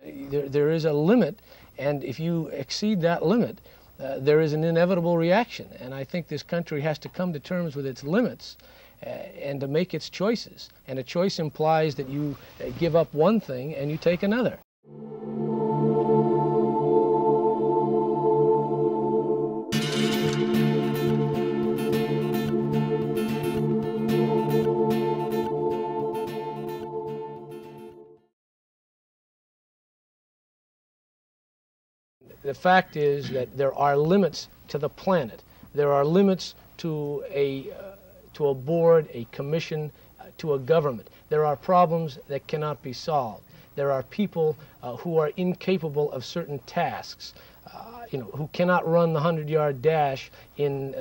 There is a limit, and if you exceed that limit, there is an inevitable reaction. And I think this country has to come to terms with its limits and to make its choices. And a choice implies that you give up one thing and you take another. The fact is that there are limits to the planet. There are limits to a board, a commission, to a government. There are problems that cannot be solved. There are people who are incapable of certain tasks, who cannot run the 100-yard dash in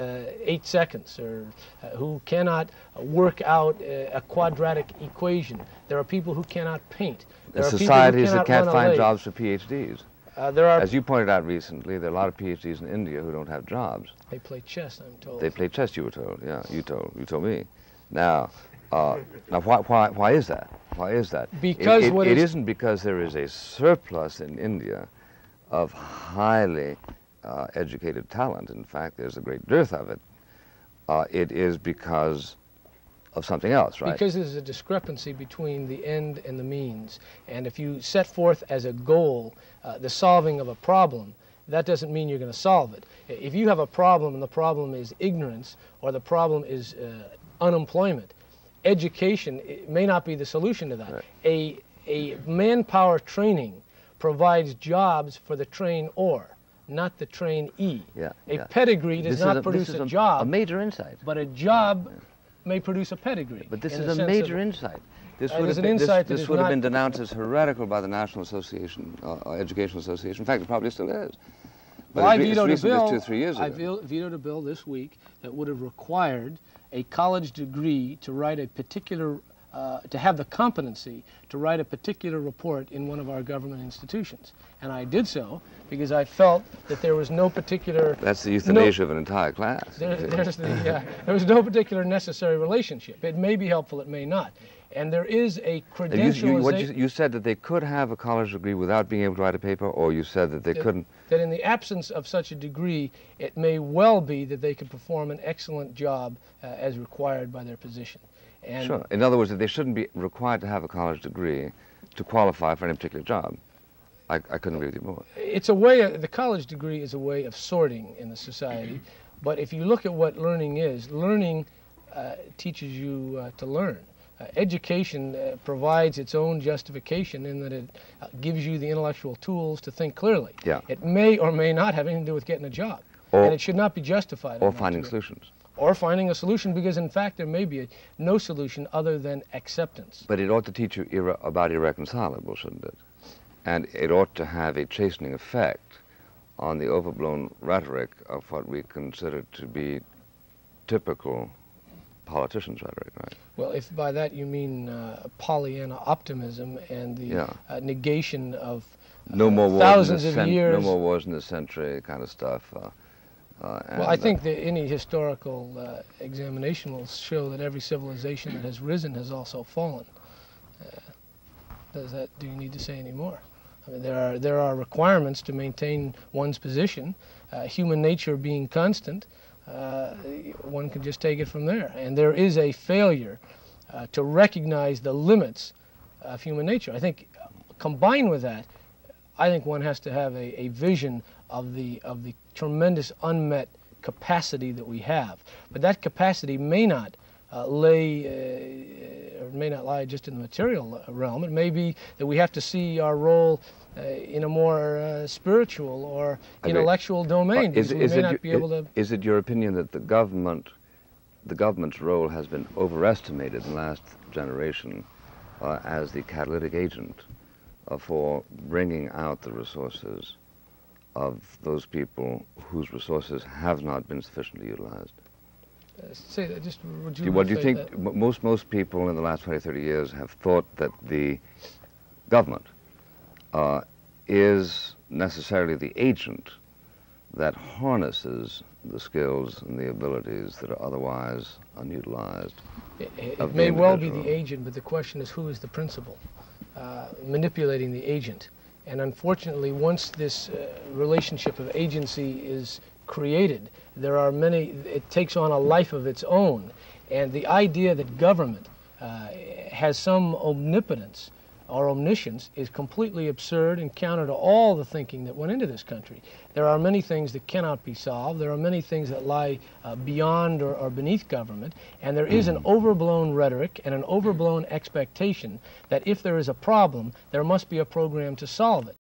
8 seconds, or who cannot work out a quadratic equation. There are people who cannot paint. There are societies that can't find jobs for PhDs. As you pointed out recently, there are a lot of PhDs in India who don't have jobs. They play chess, I'm told. They play chess, you were told. Yeah, you told me. Now, why is that? Why is that? Because it isn't because there is a surplus in India of highly educated talent. In fact, there's a great dearth of it. It is because of something else, right? Because there's a discrepancy between the end and the means. And if you set forth as a goal the solving of a problem, that doesn't mean you're going to solve it. If you have a problem and the problem is ignorance or the problem is unemployment, education may not be the solution to that. Right. A manpower training provides jobs for the trainor, not the trainee. Yeah, a pedigree does not produce a job. A major insight. But a job may produce a pedigree. But this is a major insight. This would have been denounced as heretical by the National Association, Educational Association. In fact, it probably still is. But well, I vetoed a bill. 2 or 3 years ago. I vetoed a bill this week that would have required a college degree to write a particular, to have the competency to write a particular report in one of our government institutions. And I did so because I felt that there was no particular... That's the euthanasia of an entire class. There was no particular necessary relationship. It may be helpful, it may not. And there is a credentialization... You said that they could have a college degree without being able to write a paper, or you said that they couldn't... That in the absence of such a degree, it may well be that they could perform an excellent job as required by their position. And sure. In other words, that they shouldn't be required to have a college degree to qualify for any particular job. I couldn't agree with you more. It's a way, the college degree is a way of sorting in the society, but if you look at what learning is, learning teaches you to learn. Education provides its own justification in that it gives you the intellectual tools to think clearly. Yeah. It may or may not have anything to do with getting a job, and it should not be justified. Or finding solutions. Or finding a solution, because in fact there may be no solution other than acceptance. But it ought to teach you about irreconcilable, shouldn't it? And it ought to have a chastening effect on the overblown rhetoric of what we consider to be typical politicians' rhetoric, right? Well, if by that you mean Pollyanna optimism and the negation of thousands of years... No more wars in this century kind of stuff. Well, I think that any historical examination will show that every civilization that has risen has also fallen. Do you need to say any more? I mean, there are requirements to maintain one's position. Human nature being constant, one can just take it from there. And there is a failure to recognize the limits of human nature. I think combined with that, I think one has to have a vision of the tremendous unmet capacity that we have. But that capacity may not may not lie just in the material realm. It may be that we have to see our role in a more spiritual or intellectual domain. Is it your opinion that the government's role has been overestimated in the last generation as the catalytic agent for bringing out the resources of those people whose resources have not been sufficiently utilized? Say that, just would you... What do you think? Most people in the last 20, 30 years have thought that the government is necessarily the agent that harnesses the skills and the abilities that are otherwise unutilized. It may well be the agent, but the question is who is the principal manipulating the agent. And unfortunately, once this relationship of agency is created, it takes on a life of its own. And the idea that government has some omnipotence or omniscience is completely absurd and counter to all the thinking that went into this country. There are many things that cannot be solved. There are many things that lie beyond or beneath government. And there is an overblown rhetoric and an overblown expectation that if there is a problem, there must be a program to solve it.